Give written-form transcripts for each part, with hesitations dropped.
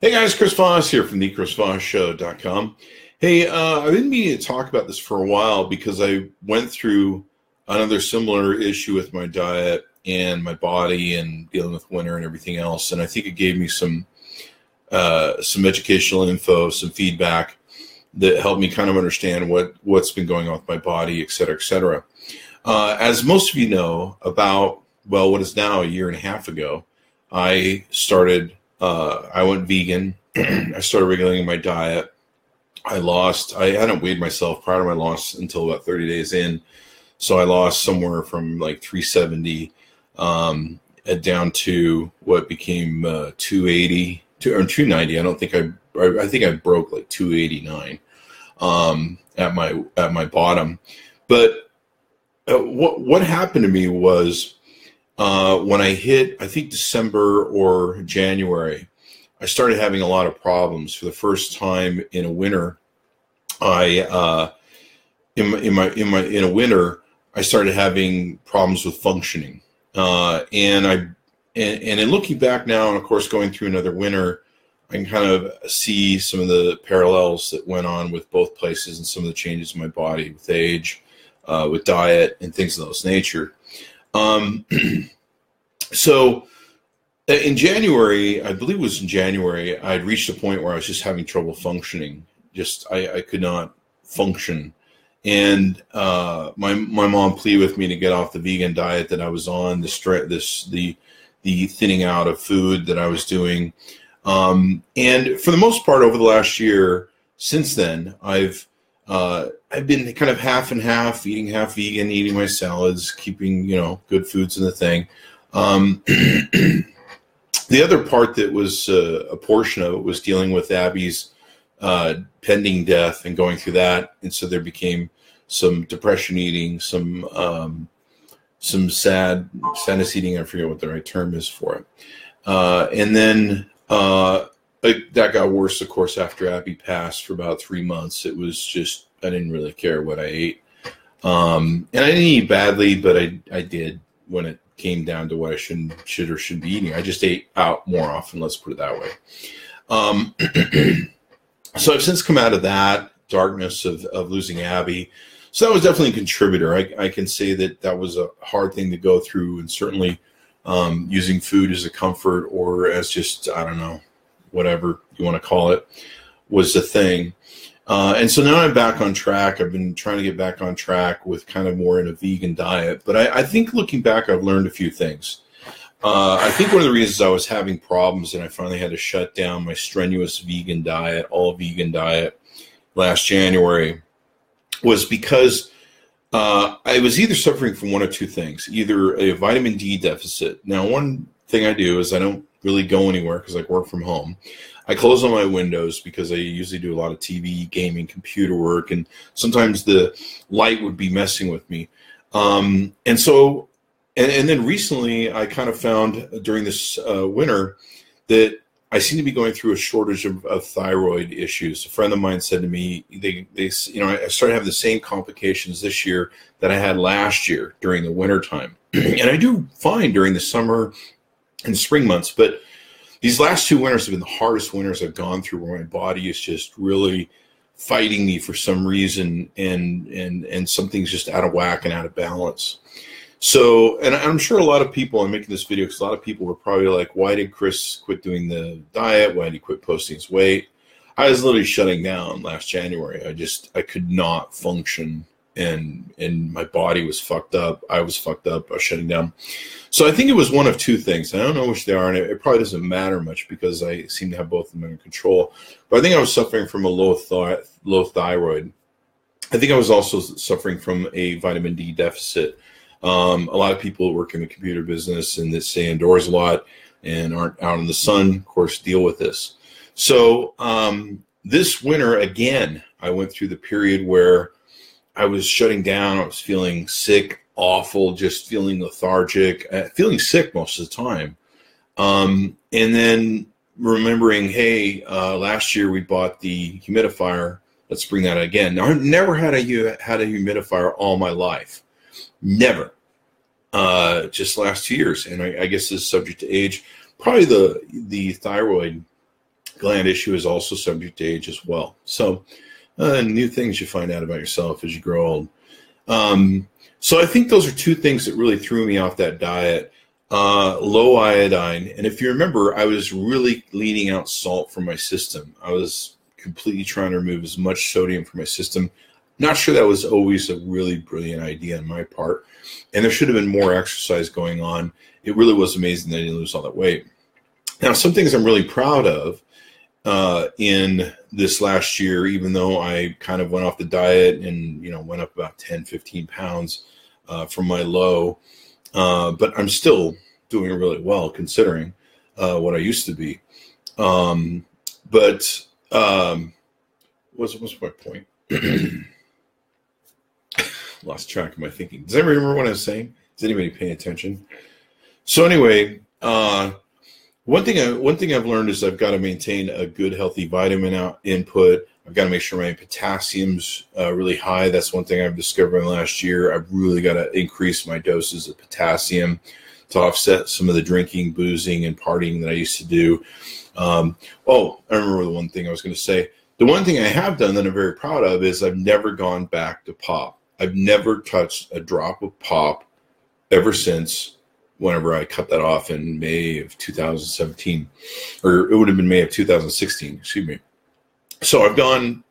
Hey guys, Chris Voss here from the chrisvossshow.com. Hey, I've been meaning to talk about this for a while because I went through another similar issue with my diet and my body and dealing with winter and everything else. And I think it gave me some educational info, some feedback that helped me kind of understand what's been going on with my body, et cetera, et cetera. As most of you know, about, what is now a year and a half ago, I went vegan. I started regulating my diet. I hadn't weighed myself prior to my loss until about 30 days in. So I lost somewhere from like 370 down to what became 280 or 290. I think I broke like 289 at my bottom. But what happened to me was when I hit, I think December or January, I started having a lot of problems. For the first time in a winter, I started having problems with functioning. And in looking back now, and of course going through another winter, I can kind of see some of the parallels that went on with both places and some of the changes in my body with age, with diet, and things of those nature. So in January, I believe it was in January, I had reached a point where I was just having trouble functioning. I could not function. And my mom pleaded with me to get off the vegan diet that I was on, the thinning out of food that I was doing. And for the most part, over the last year, since then, I've been kind of half and half, eating half vegan, eating my salads, keeping, good foods in the thing. The other part that was a portion of it was dealing with Abby's pending death and going through that. And so there became some depression eating, some sadness eating. I forget what the right term is for it. And then that got worse, of course, after Abby passed for about 3 months. It was just, I didn't really care what I ate. And I didn't eat badly, but I did when it came down to what I should or shouldn't be eating. I just ate out more often, let's put it that way. So I've since come out of that darkness of losing Abby. So that was definitely a contributor. I can say that was a hard thing to go through, and certainly using food as a comfort or as just, I don't know, whatever you want to call it, was the thing. And so now I'm back on track. I've been trying to get back on track with kind of more in a vegan diet. But I think looking back, I've learned a few things. I think one of the reasons I was having problems and I finally had to shut down my strenuous vegan diet, all vegan diet, last January was because I was either suffering from one of two things, either a vitamin D deficit. Now, one thing I do is I don't really go anywhere because I work from home. I close all my windows because I usually do a lot of TV, gaming, computer work, and sometimes the light would be messing with me. And then recently I kind of found during this winter that I seem to be going through a shortage of thyroid issues. A friend of mine said to me, I started having the same complications this year that I had last year during the winter time. And I do fine during the summer and spring months, but these last 2 winters have been the hardest winters I've gone through, where my body is just really fighting me for some reason, and something's just out of whack and out of balance. So, and I'm sure a lot of people, I'm making this video because a lot of people were probably like, why did Chris quit doing the diet? Why did he quit posting his weight? I was literally shutting down last January. I could not function, and my body was fucked up. I was fucked up. I was shutting down. So I think it was one of two things. I don't know which they are, and it probably doesn't matter much because I seem to have both of them under control. But I think I was suffering from a low thyroid. I think I was also suffering from a vitamin D deficit. A lot of people who work in the computer business and that stay indoors a lot and aren't out in the sun, of course, deal with this. So this winter, again, I went through the period where I was shutting down. I was feeling sick, awful, just feeling lethargic, feeling sick most of the time. And then remembering, hey, last year we bought the humidifier. Let's bring that again. Now, I've never had a humidifier all my life. Never. Just last 2 years. And I guess this is subject to age. Probably the thyroid gland issue is also subject to age as well. So new things you find out about yourself as you grow old. So I think those are two things that really threw me off that diet. Low iodine. And if you remember, I was really leaning out salt from my system. I was completely trying to remove as much sodium from my system. Not sure that was always a really brilliant idea on my part. And there should have been more exercise going on. It really was amazing that I didn't lose all that weight. Now, some things I'm really proud of in this last year, even though I kind of went off the diet and, went up about 10, 15 pounds from my low. But I'm still doing really well considering what I used to be. What's my point? Lost track of my thinking. Does anybody remember what I was saying? Is anybody paying attention? So anyway, one thing I've learned is I've got to maintain a good, healthy vitamin input. I've got to make sure my potassium's really high. That's one thing I've discovered in the last year. I've really got to increase my doses of potassium to offset some of the drinking, boozing, and partying that I used to do. I remember the one thing I was going to say. The one thing I have done that I'm very proud of is I've never gone back to pop. I've never touched a drop of pop ever since whenever I cut that off in May of 2017, or it would have been May of 2016, excuse me. So I've gone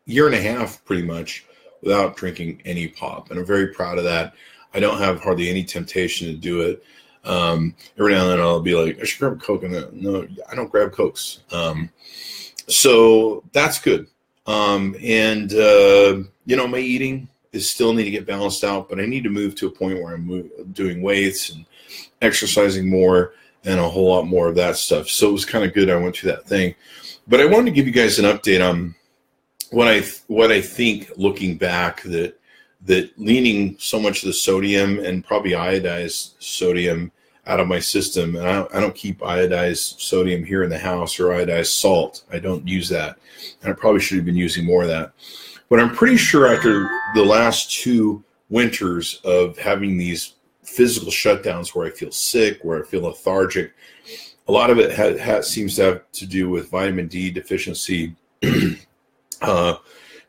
a year and a half pretty much without drinking any pop, and I'm very proud of that. I don't have hardly any temptation to do it. Every now and then I'll be like, I should grab a Coke, and no, I don't grab Cokes. So that's good. My eating is still need to get balanced out, but I need to move to a point where I'm doing weights and exercising more and a whole lot more of that stuff. So it was kind of good I went through that thing. But I wanted to give you guys an update on what I think looking back, that leaning so much of the sodium and probably iodized sodium out of my system, and I don't keep iodized sodium here in the house or iodized salt. I don't use that, and I probably should have been using more of that. But I'm pretty sure after the last 2 winters of having these physical shutdowns where I feel sick, where I feel lethargic, a lot of it seems to have to do with vitamin D deficiency,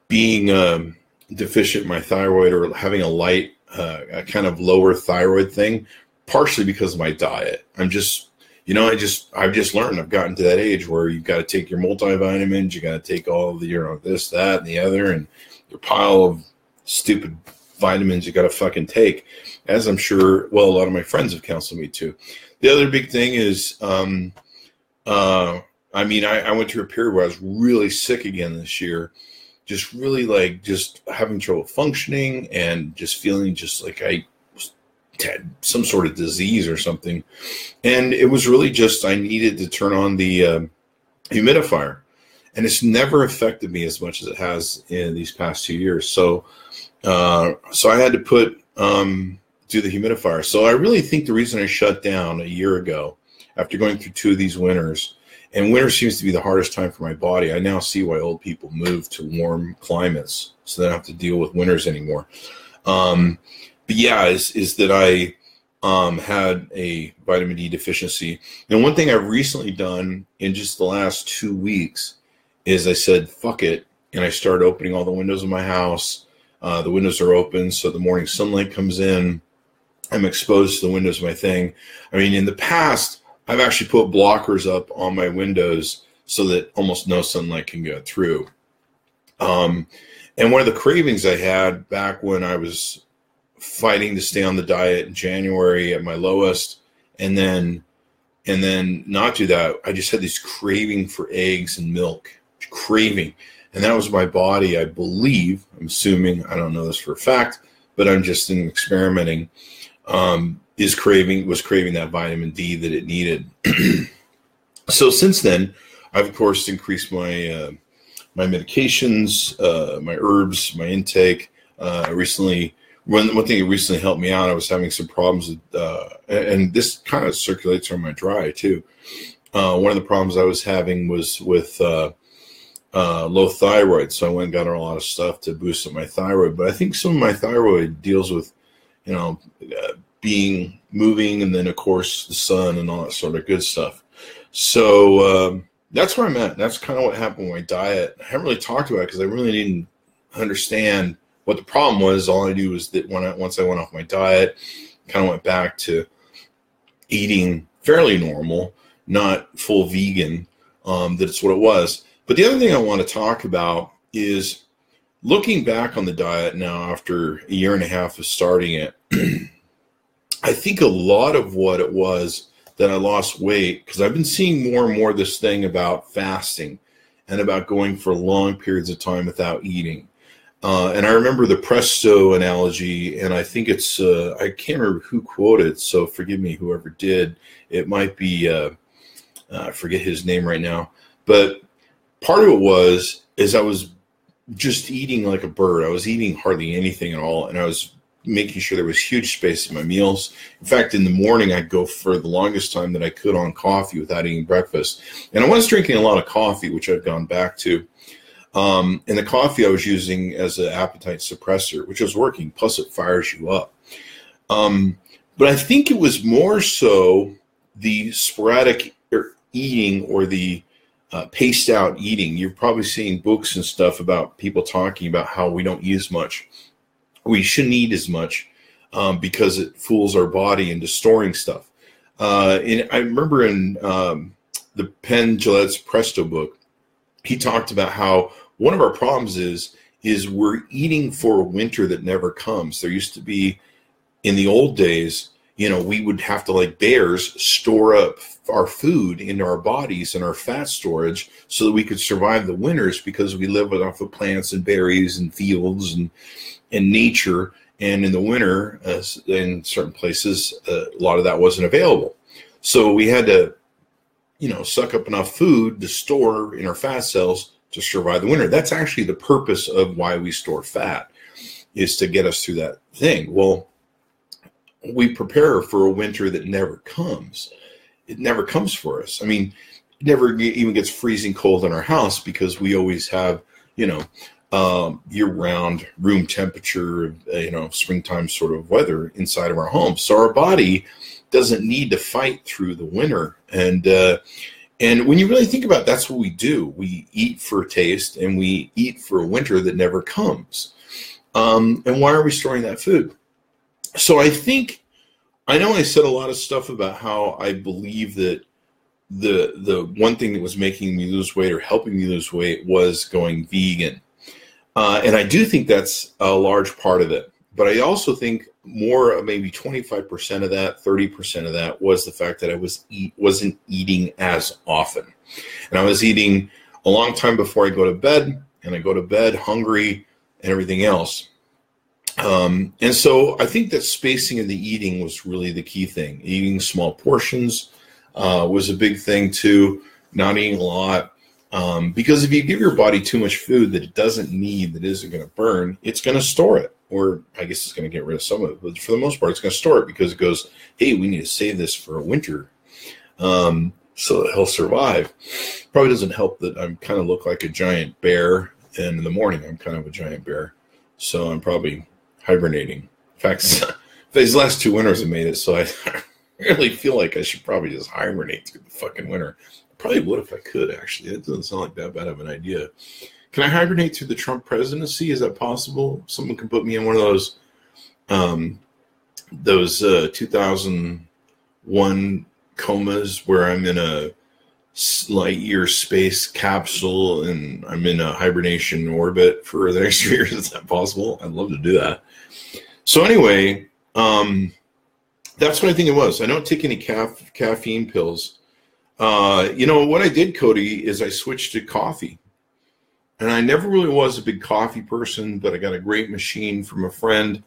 being deficient in my thyroid, or having a kind of lower thyroid thing, partially because of my diet. I've just learned, I've gotten to that age where you've got to take your multivitamins, you got to take all of the, this, that, and the other, and your pile of stupid vitamins you got to fucking take, as I'm sure, a lot of my friends have counseled me to. The other big thing is, I went through a period where I was really sick again this year, just really just having trouble functioning and just feeling just like I had some sort of disease or something. And it was really just, I needed to turn on the humidifier, and it's never affected me as much as it has in these past 2 years. So I had to do the humidifier. So I really think the reason I shut down a year ago, after going through 2 of these winters, and winter seems to be the hardest time for my body. I now see why old people move to warm climates, so they don't have to deal with winters anymore. Is that I had a vitamin D deficiency. And one thing I've recently done in just the last 2 weeks is I said, fuck it. And I started opening all the windows of my house. The windows are open, so the morning sunlight comes in. I'm exposed to the windows of my thing. In the past, I've actually put blockers up on my windows so that almost no sunlight can go through. And one of the cravings I had back when I was fighting to stay on the diet in January at my lowest, and then not do that, I just had this craving for eggs and milk, craving. And that was my body, I believe, I'm assuming, I don't know this for a fact, but I'm just experimenting, was craving that vitamin D that it needed. So since then, I've of course increased my medications, my herbs, my intake. Recently, one thing that recently helped me out, I was having some problems with, and this kind of circulates on my dry too. One of the problems I was having was with low thyroid, so I went and got a lot of stuff to boost up my thyroid. But I think some of my thyroid deals with, moving, and then of course the sun and all that sort of good stuff. So that's where I'm at. That's kind of what happened with my diet. I haven't really talked about it because I really didn't understand what the problem was. All I knew was that once I went off my diet, kind of went back to eating fairly normal, not full vegan, that's what it was. But the other thing I want to talk about is looking back on the diet now after a year and a half of starting it. I think a lot of what it was that I lost weight, because I've been seeing more and more this thing about fasting and about going for long periods of time without eating. And I remember the Presto analogy, and I think it's, I can't remember who quoted, so forgive me, whoever did. It might be, I forget his name right now. But part of it is I was just eating like a bird. I was eating hardly anything at all, and I was making sure there was huge space in my meals. In fact, in the morning, I'd go for the longest time that I could on coffee without eating breakfast. And I was drinking a lot of coffee, which I've gone back to. And the coffee I was using as an appetite suppressor, which was working, plus it fires you up. But I think it was more so the sporadic eating or the paced out eating. You're probably seeing books and stuff about people talking about how we don't eat as much. We shouldn't eat as much because it fools our body into storing stuff. And I remember in the Penn Jillette's Presto book, he talked about how one of our problems is we're eating for a winter that never comes. There used to be, in the old days, we would have to, like bears, store up our food into our bodies and our fat storage so that we could survive the winters, because we live off of plants and berries and fields and nature. And in the winter, in certain places, a lot of that wasn't available. So we had to, suck up enough food to store in our fat cells to survive the winter. That's actually the purpose of why we store fat, is to get us through that thing. Well, we prepare for a winter that never comes. It never comes for us. I mean, it never even gets freezing cold in our house because we always have, year-round room temperature, springtime sort of weather inside of our home. So our body doesn't need to fight through the winter. And when you really think about it, that's what we do. We eat for taste, and we eat for a winter that never comes. And why are we storing that food? So I know I said a lot of stuff about how I believe that the one thing that was making me lose weight or helping me lose weight was going vegan. And I do think that's a large part of it. But I also think more, maybe 25% of that, 30% of that was the fact that I wasn't eating as often. And I was eating a long time before I go to bed, and I go to bed hungry and everything else. And so I think that spacing of the eating was really the key thing. Eating small portions was a big thing too, not eating a lot. Because if you give your body too much food that it doesn't need, that isn't going to burn, it's going to store it. Or I guess it's going to get rid of some of it. But for the most part, it's going to store it because it goes, hey, we need to save this for a winter so that he'll survive. Probably doesn't help that I kind of look like a giant bear. And in the morning, I'm kind of a giant bear. So I'm probably hibernating. In fact, these last 2 winters have made it so I really feel like I should probably just hibernate through the fucking winter. I probably would if I could, actually. It doesn't sound like that bad of an idea. Can I hibernate through the Trump presidency? Is that possible? Someone can put me in one of those 2001 comas where I'm in a light year space capsule and I'm in a hibernation orbit for the next 3 years. Is that possible? I'd love to do that. So anyway, that's what I think it was. I don't take any caffeine pills. What I did, Cody, is I switched to coffee. And I never really was a big coffee person, but I got a great machine from a friend.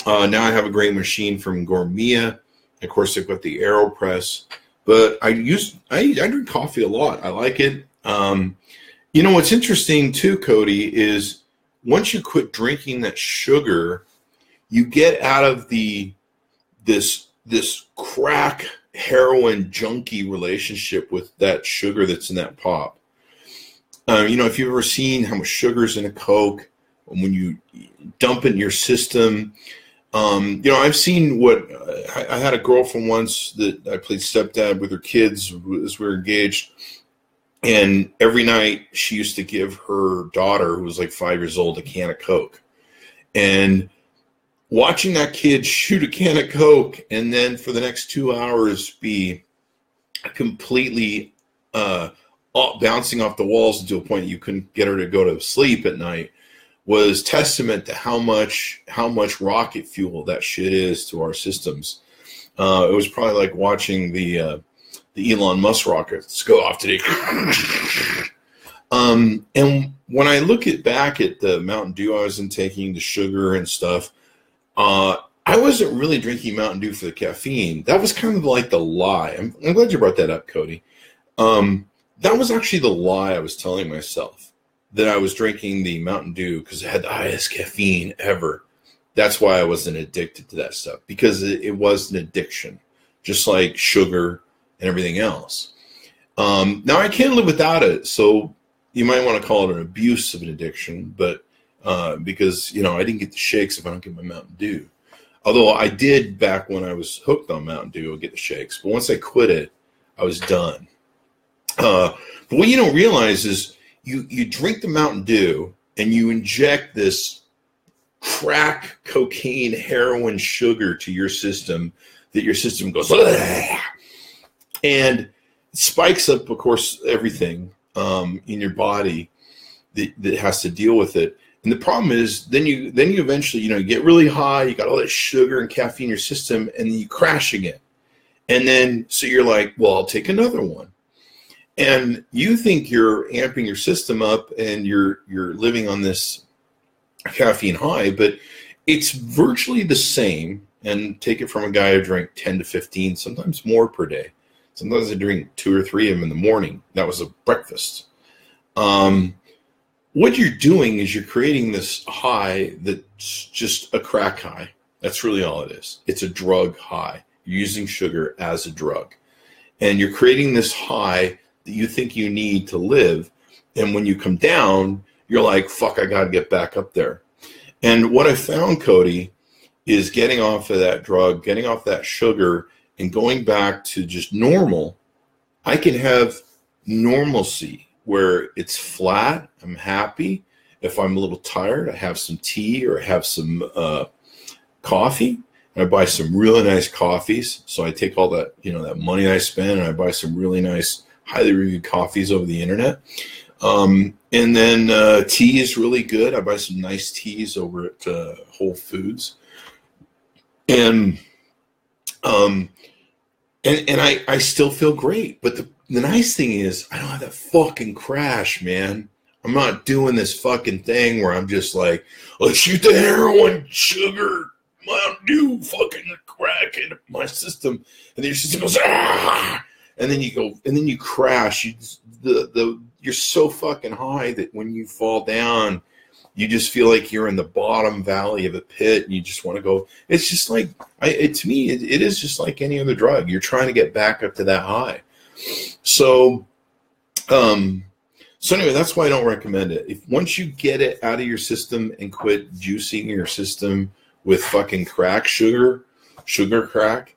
Now I have a great machine from Gourmia. Of course, I've got the AeroPress. But I drink coffee a lot. I like it. What's interesting too, Cody, is once you quit drinking that sugar, you get out of this crack heroin junkie relationship with that sugar that's in that pop. If you've ever seen how much sugar's in a Coke, when you dump it in your system, I've seen I had a girlfriend once that I played stepdad with her kids as we were engaged. And every night she used to give her daughter, who was like 5 years old, a can of Coke. And watching that kid shoot a can of Coke and then for the next 2 hours be completely bouncing off the walls to a point that you couldn't get her to go to sleep at night was testament to how much rocket fuel that shit is to our systems. It was probably like watching the Elon Musk rockets go off today. And when I look back at the Mountain Dew I was taking, the sugar and stuff, I wasn't really drinking Mountain Dew for the caffeine. That was kind of like the lie. I'm glad you brought that up, Cody. That was actually the lie I was telling myself, that I was drinking the Mountain Dew because it had the highest caffeine ever. That's why I wasn't addicted to that stuff, because it was an addiction, just like sugar and everything else. Now I can't live without it, so you might want to call it an abuse of an addiction, but because, you know, I didn't get the shakes if I don't get my Mountain Dew. Although I did back when I was hooked on Mountain Dew, I'd get the shakes. But once I quit it, I was done. But what you don't realize is you drink the Mountain Dew and you inject this crack, cocaine, heroin, sugar to your system that your system goes, "Ugh," and it spikes up, of course, everything in your body that has to deal with it. And the problem is then you eventually, you know, you get really high, you got all that sugar and caffeine in your system, and then you crash again. And then so you're like, well, I'll take another one. And you think you're amping your system up and you're living on this caffeine high, but it's virtually the same. And take it from a guy who drank 10 to 15, sometimes more per day. Sometimes I drink 2 or 3 of them in the morning. That was a breakfast. What you're doing is you're creating this high that's just a crack high. That's really all it is. It's a drug high. You're using sugar as a drug. And you're creating this high that you think you need to live. And when you come down, you're like, fuck, I got to get back up there. And what I found, Cody, is getting off of that drug, getting off that sugar, and going back to just normal. I can have normalcy where it's flat. I'm happy. If I'm a little tired, I have some tea or I have some coffee. And I buy some really nice coffees. So I take all that, you know, that money that I spend, and I buy some really nice, highly reviewed coffees over the internet. And then tea is really good. I buy some nice teas over at Whole Foods. And I still feel great. But the nice thing is I don't have that fucking crash, man. I'm not doing this fucking thing where I'm just like, let's shoot the heroin, sugar, Mountain Dew, fucking crack in my system. And then your system goes, ah! And then you go, and then you crash. You're so fucking high that when you fall down, you just feel like you're in the bottom valley of a pit, and you just want to go. It's just like, to me, it is just like any other drug. You're trying to get back up to that high. So anyway, that's why I don't recommend it. If once you get it out of your system and quit juicing your system with fucking crack sugar crack,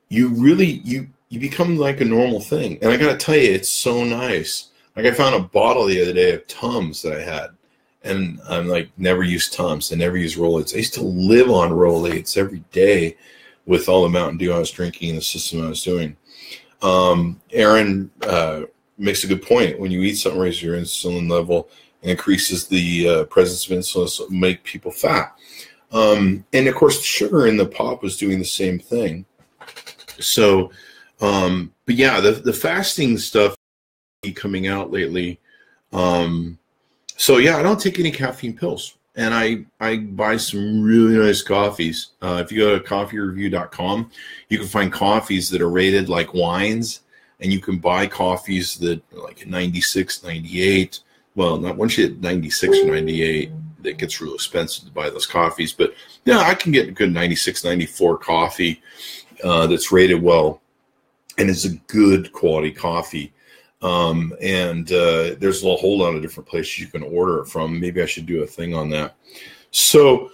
you become like a normal thing. And I got to tell you, it's so nice. Like I found a bottle the other day of Tums that I had. And I'm like, never used Tums. I never used Rolaids. I used to live on Rolaids every day with all the Mountain Dew I was drinking and the system I was doing. Aaron makes a good point. When you eat something, raises your insulin level and increases the presence of insulin, so make people fat. And of course, the sugar in the pop was doing the same thing. So, but yeah, the fasting stuff coming out lately. So yeah, I don't take any caffeine pills, and I buy some really nice coffees. If you go to coffeereview.com, you can find coffees that are rated like wines, and you can buy coffees that are like 96, 98. Well, not once you hit 96 or 98, it gets real expensive to buy those coffees. But yeah, I can get a good 96, 94 coffee that's rated well, and it's a good quality coffee. There's a whole lot of different places you can order it from. Maybe I should do a thing on that. So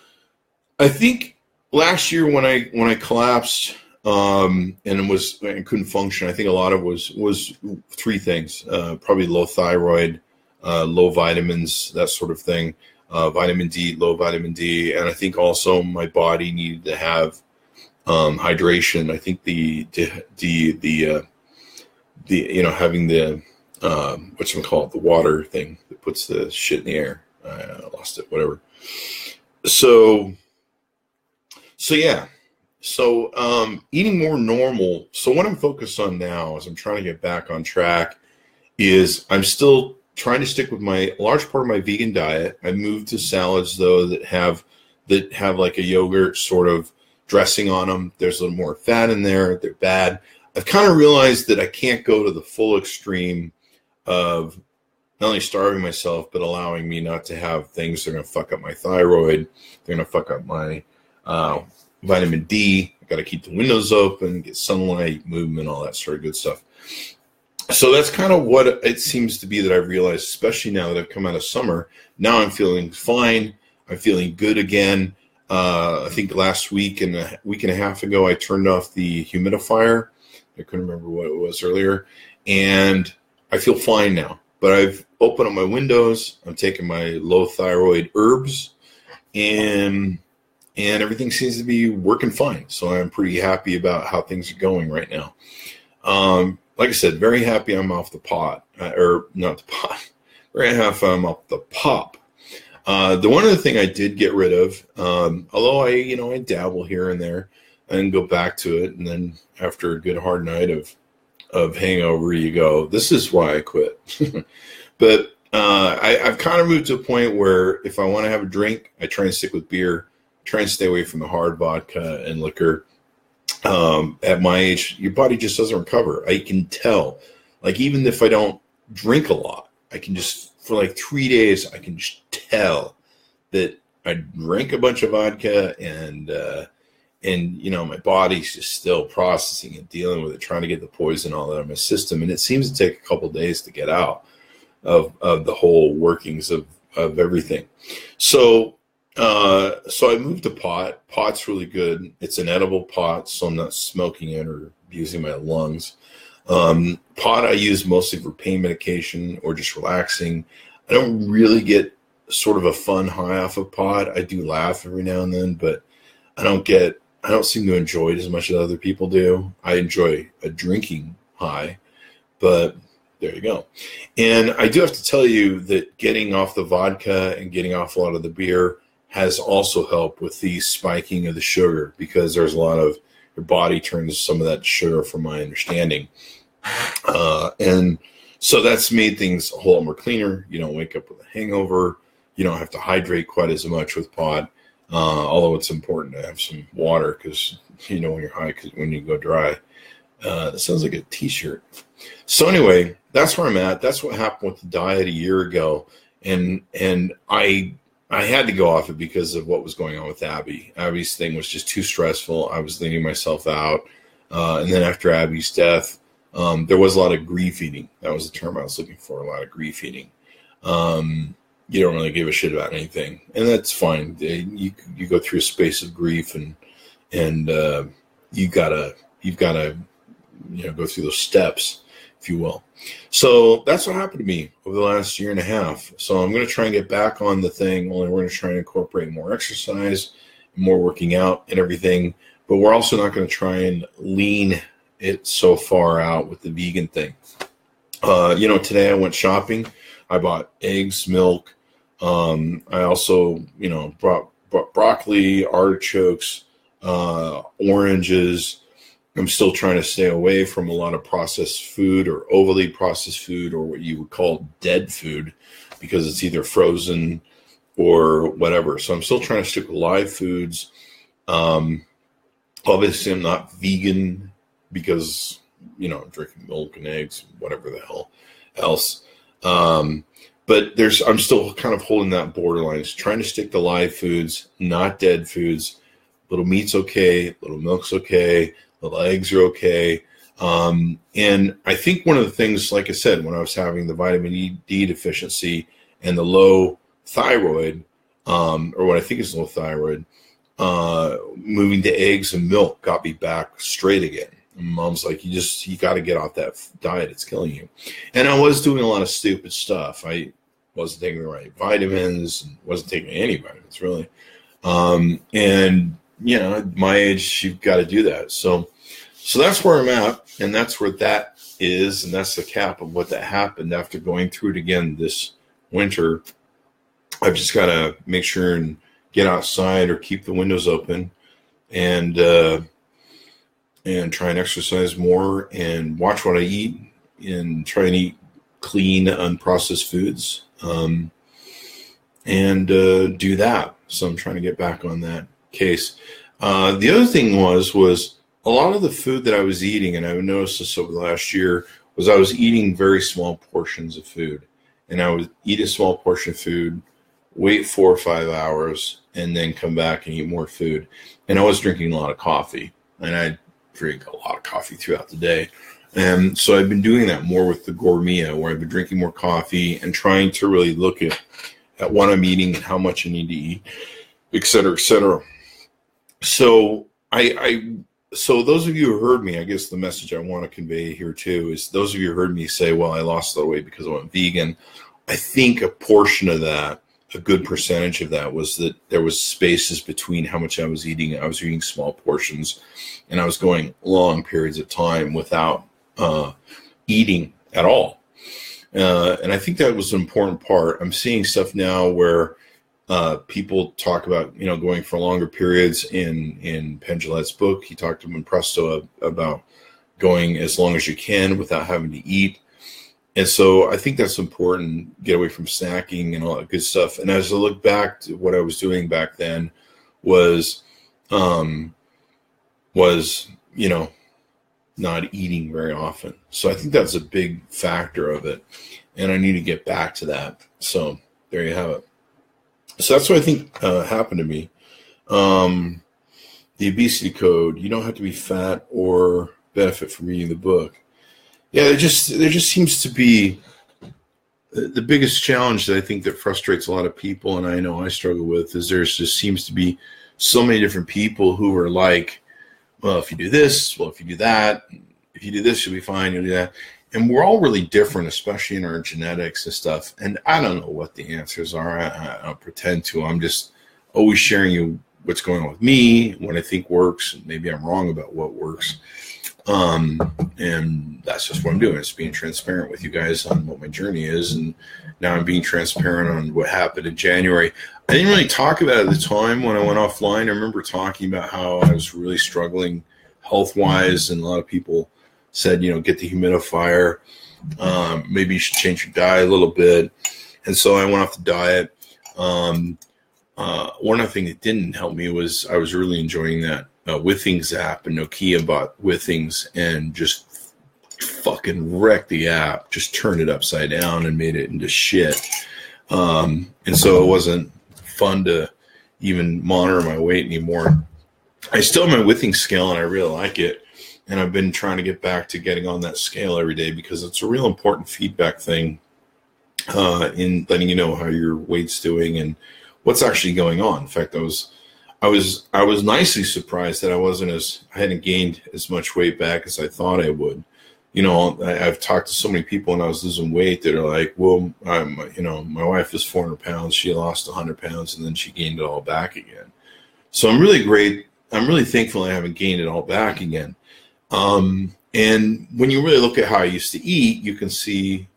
I think last year when I collapsed, and couldn't function. I think a lot of it was three things: probably low thyroid, low vitamins, that sort of thing, vitamin D, low vitamin D, and I think also my body needed to have hydration. I think the having the whatchamacallit, the water thing that puts the shit in the air. I lost it. Whatever. So yeah. So eating more normal. So what I'm focused on now, as I'm trying to get back on track, is I'm still trying to stick with my large part of my vegan diet. I moved to salads though that have like a yogurt sort of dressing on them. There's a little more fat in there. They're bad. I've kind of realized that I can't go to the full extreme of not only starving myself, but allowing me not to have things that are going to fuck up my thyroid. They're going to fuck up my vitamin D. I got to keep the windows open, get sunlight, movement, all that sort of good stuff. So that's kind of what it seems to be that I've realized, especially now that I've come out of summer. Now I'm feeling fine. I'm feeling good again. I think last week and a week and a half ago, I turned off the humidifier. I couldn't remember what it was earlier. And I feel fine now. But I've opened up my windows. I'm taking my low thyroid herbs. And everything seems to be working fine. So I'm pretty happy about how things are going right now. Like I said, very happy I'm off the pot. Or not the pot. Very happy I'm off the pop. The one other thing I did get rid of, although I dabble here and there and go back to it, and then after a good hard night of hangover, you go, this is why I quit. But I've kind of moved to a point where if I want to have a drink, I try and stick with beer, try and stay away from the hard vodka and liquor. At my age, your body just doesn't recover. I can tell. Like, even if I don't drink a lot, I can just, for like 3 days, I can just tell that I drank a bunch of vodka and my body's just still processing and dealing with it, trying to get the poison all out of my system. And it seems to take a couple of days to get out of the whole workings of everything. So I moved to pot. Pot's really good. It's an edible pot, so I'm not smoking it or abusing my lungs. Pot I use mostly for pain medication or just relaxing. I don't really get sort of a fun high off of pot. I do laugh every now and then, but I don't seem to enjoy it as much as other people do. I enjoy a drinking high, but there you go. And I do have to tell you that getting off the vodka and getting off a lot of the beer has also helped with the spiking of the sugar, because there's a lot of, your body turns some of that sugar, from my understanding. And so that's made things a whole lot more cleaner. You don't wake up with a hangover. You don't have to hydrate quite as much with pot. Although it's important to have some water, because when you're high, when you go dry. That sounds like a t-shirt. So anyway, that's where I'm at. That's what happened with the diet a year ago. And I had to go off it because of what was going on with Abby. Abby's thing was just too stressful. I was leaning myself out. And then after Abby's death, there was a lot of grief eating. That was the term I was looking for, a lot of grief eating. You don't really give a shit about anything, and that's fine. You go through a space of grief, and you've gotta go through those steps, if you will. So that's what happened to me over the last year and a half. So I'm going to try and get back on the thing. Only we're going to try and incorporate more exercise, more working out, and everything. But we're also not going to try and lean it so far out with the vegan thing. Today I went shopping. I bought eggs, milk. I also, brought broccoli, artichokes, oranges. I'm still trying to stay away from a lot of processed food or overly processed food, or what you would call dead food, because it's either frozen or whatever. So I'm still trying to stick with live foods. Obviously I'm not vegan because, I'm drinking milk and eggs, whatever the hell else. But I'm still kind of holding that borderline. It's trying to stick to live foods, not dead foods. Little meat's okay. Little milk's okay. Little eggs are okay. And I think one of the things, like I said, when I was having the vitamin D deficiency and the low thyroid, or what I think is low thyroid, moving to eggs and milk got me back straight again. And Mom's like, you got to get off that diet. It's killing you. And I was doing a lot of stupid stuff. I wasn't taking the right vitamins, wasn't taking any vitamins really. And you know, at my age, you've got to do that. So that's where I'm at, and that's where that is, and that's the cap of what that happened after going through it again this winter. I've just got to make sure and get outside or keep the windows open, and try and exercise more and watch what I eat and try and eat clean, unprocessed foods, and do that. So I'm trying to get back on that case. The other thing was a lot of the food that I was eating, and I've noticed this over the last year, was I was eating very small portions of food. And I would eat a small portion of food, wait 4 or 5 hours, and then come back and eat more food. And I was drinking a lot of coffee, and I drink a lot of coffee throughout the day. And so I've been doing that more with the Gourmet, where I've been drinking more coffee and trying to really look at what I'm eating and how much I need to eat, et cetera, et cetera. So so those of you who heard me, I guess the message I want to convey here too is those of you who heard me say, well, I lost the weight because I went vegan. I think a portion of that, a good percentage of that, was that there was spaces between how much I was eating. I was eating small portions, and I was going long periods of time without eating at all. And I think that was an important part. I'm seeing stuff now where people talk about, you know, going for longer periods. In Penn Jillette's book, he talked to Presto about going as long as you can without having to eat. And so I think that's important, get away from snacking and all that good stuff. And as I look back to what I was doing back then was, you know, not eating very often. So I think that's a big factor of it. And I need to get back to that. So there you have it. So that's what I think happened to me. The obesity code, you don't have to be fat or benefit from reading the book. Yeah, there just seems to be the biggest challenge that I think that frustrates a lot of people, and I know I struggle with, is there just seems to be so many different people who are like, well, if you do this, well, if you do that, if you do this, you'll be fine, you'll do that. And we're all really different, especially in our genetics and stuff. And I don't know what the answers are. I don't pretend to. I'm just always sharing you what's going on with me, what I think works. Maybe I'm wrong about what works. And that's just what I'm doing. It's being transparent with you guys on what my journey is. And now I'm being transparent on what happened in January. I didn't really talk about it at the time when I went offline. I remember talking about how I was really struggling health-wise, and a lot of people said, you know, get the humidifier. Maybe you should change your diet a little bit. And so I went off the diet. One other thing that didn't help me was I was really enjoying that Withings app, and Nokia bought Withings and just fucking wrecked the app, just turned it upside down and made it into shit. And so it wasn't fun to even monitor my weight anymore. I still have my Withings scale and I really like it. And I've been trying to get back to getting on that scale every day because it's a real important feedback thing in letting you know how your weight's doing and what's actually going on. In fact, I was nicely surprised that I hadn't gained as much weight back as I thought I would. You know, I've talked to so many people when I was losing weight that are like, well, my wife is 400 pounds. She lost 100 pounds and then she gained it all back again. So I'm really thankful I haven't gained it all back again. And when you really look at how I used to eat, you can see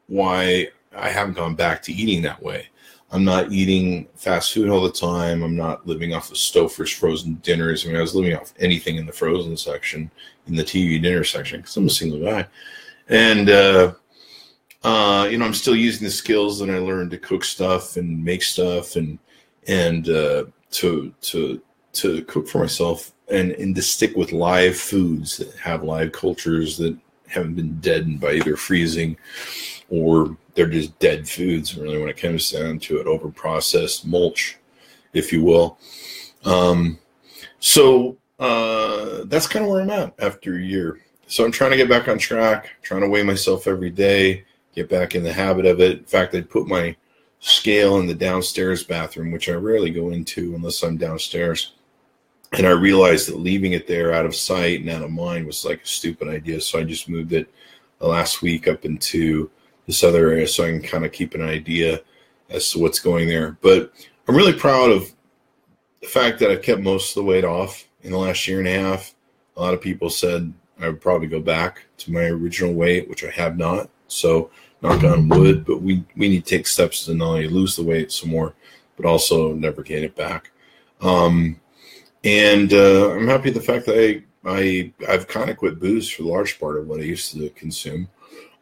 why I haven't gone back to eating that way. I'm not eating fast food all the time. I'm not living off of Stouffer's frozen dinners. I mean, I was living off anything in the frozen section, in the TV dinner section, because I'm a single guy. And, I'm still using the skills that I learned to cook stuff and make stuff and to cook for myself and to stick with live foods that have live cultures that haven't been deadened by either freezing or they're just dead foods, really, when it comes down to it, over-processed mulch, if you will. So that's kind of where I'm at after a year. So I'm trying to get back on track, trying to weigh myself every day, get back in the habit of it. In fact, I put my scale in the downstairs bathroom, which I rarely go into unless I'm downstairs. And I realized that leaving it there out of sight and out of mind was like a stupid idea. So I just moved it last week up into this other area so I can kind of keep an idea as to what's going there. But I'm really proud of the fact that I've kept most of the weight off in the last year and a half. A lot of people said I would probably go back to my original weight, which I have not. So knock on wood, but we need to take steps to not only lose the weight some more, but also never gain it back. And I'm happy with the fact that I've kind of quit booze for the large part of what I used to consume.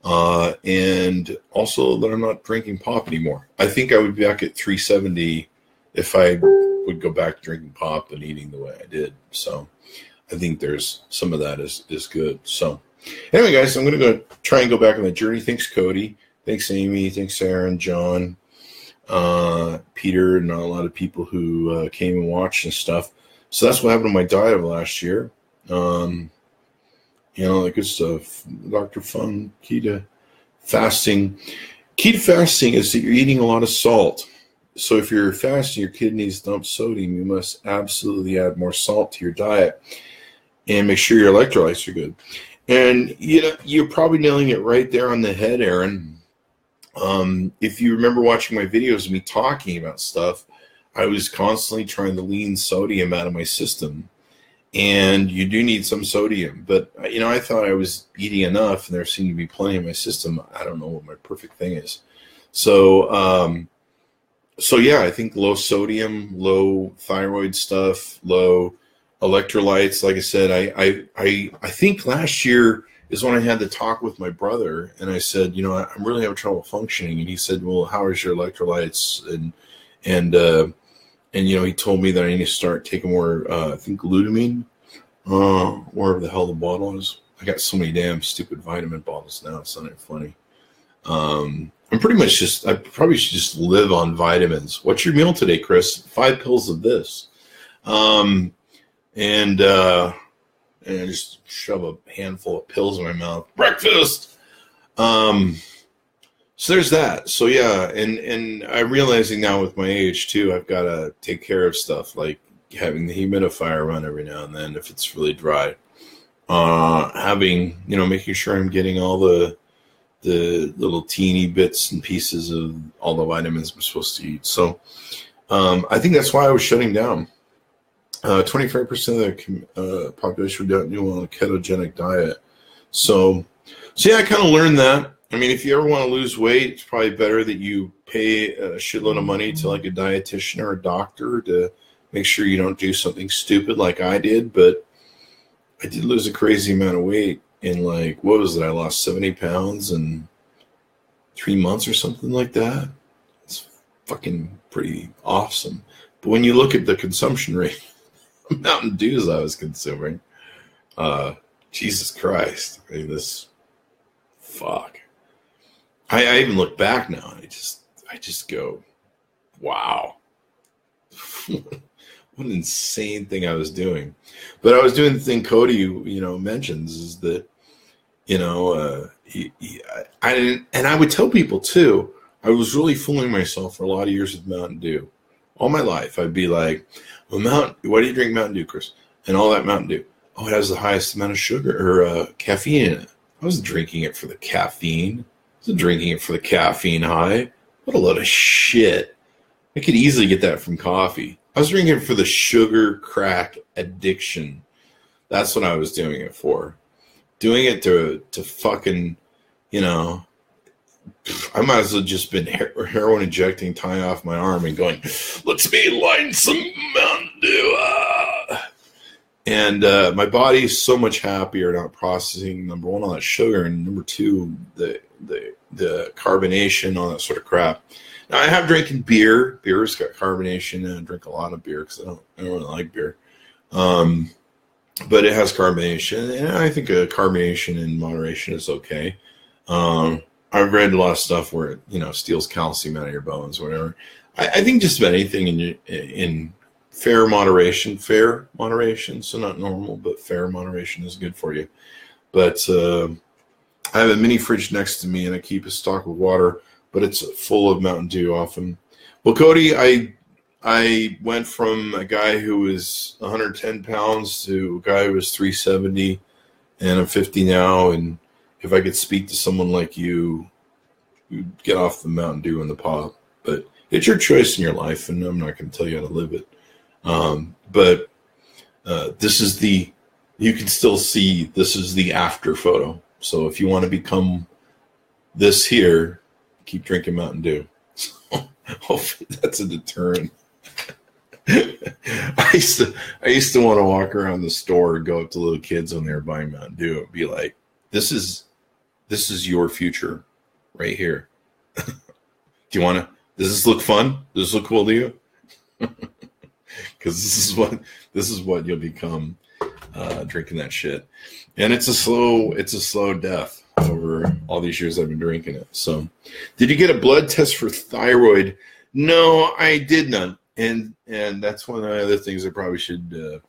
And also that I'm not drinking pop anymore. I think I would be back at 370 if I would go back to drinking pop and eating the way I did. So I think there's some of that is good. So anyway, guys, I'm going to go try and go back on that journey. Thanks, Cody. Thanks, Amy. Thanks, Aaron, John, Peter, and a lot of people who came and watched and stuff. So that's what happened to my diet of last year. That good stuff. Dr. Fun, keto fasting. Keto fasting is that you're eating a lot of salt. So if you're fasting, your kidneys dump sodium, you must absolutely add more salt to your diet and make sure your electrolytes are good. And you're probably nailing it right there on the head, Aaron. If you remember watching my videos of me talking about stuff, I was constantly trying to lean sodium out of my system. And you do need some sodium. But, I thought I was eating enough, and there seemed to be plenty in my system. I don't know what my perfect thing is. So yeah, I think low sodium, low thyroid stuff, low electrolytes. Like I said, I think last year is when I had the talk with my brother, and I said, I'm really having trouble functioning. And he said, well, how is your electrolytes? And he told me that I need to start taking more, I think glutamine, wherever the hell the bottle is. I got so many damn stupid vitamin bottles now. It's not even funny. I'm pretty much I probably should just live on vitamins. What's your meal today, Chris? 5 pills of this. And just shove a handful of pills in my mouth. Breakfast! So there's that. So yeah, and I'm realizing now with my age too, I've got to take care of stuff like having the humidifier run every now and then if it's really dry. Making sure I'm getting all the little teeny bits and pieces of all the vitamins I'm supposed to eat. So I think that's why I was shutting down. 25% of the population would do on a ketogenic diet. So yeah, I kind of learned that. I mean, if you ever want to lose weight, it's probably better that you pay a shitload of money to like a dietitian or a doctor to make sure you don't do something stupid like I did. But I did lose a crazy amount of weight in I lost 70 pounds in 3 months or something like that. It's fucking pretty awesome. But when you look at the consumption rate of Mountain Dews I was consuming, Jesus Christ, I mean, fuck. I even look back now and I just go, wow. What an insane thing I was doing. But I was doing the thing Cody, mentions is that, I didn't, and I would tell people too, I was really fooling myself for a lot of years with Mountain Dew. All my life, I'd be like, well, why do you drink Mountain Dew, Chris? And all that Mountain Dew. Oh, it has the highest amount of sugar or caffeine in it. I wasn't drinking it for the caffeine. I wasn't drinking it for the caffeine high. What a load of shit. I could easily get that from coffee. I was drinking it for the sugar crack addiction. That's what I was doing it for. Doing it to fucking, I might as well just been heroin injecting, tying off my arm and going, let's be lighting some Mountain Dew. And my body is so much happier not processing, number one, all that sugar, and number two, the carbonation, all that sort of crap. Now, I have drinking beer. Beer's got carbonation, and I drink a lot of beer because I don't really like beer. But it has carbonation, and I think carbonation in moderation is okay. I've read a lot of stuff where it, steals calcium out of your bones, or whatever. I think just about anything in fair moderation, so not normal, but fair moderation is good for you. But I have a mini fridge next to me, and I keep a stock of water, but it's full of Mountain Dew often. Well, Cody, I I went from a guy who was 110 pounds to a guy who was 370, and I'm 50 now. And if I could speak to someone like you, you'd get off the Mountain Dew and the pop. But it's your choice in your life, and I'm not going to tell you how to live it. But this is you can still see this is the after photo. So if you want to become this here, keep drinking Mountain Dew. So hopefully that's a deterrent. I used to want to walk around the store and go up to little kids when they were buying Mountain Dew and be like, this is your future right here. Do you want to, does this look fun? Does this look cool to you? Because this is what you'll become drinking that shit. And it's a slow death over all these years I've been drinking it. So did you get a blood test for thyroid? No, I did not. And that's one of the other things I probably should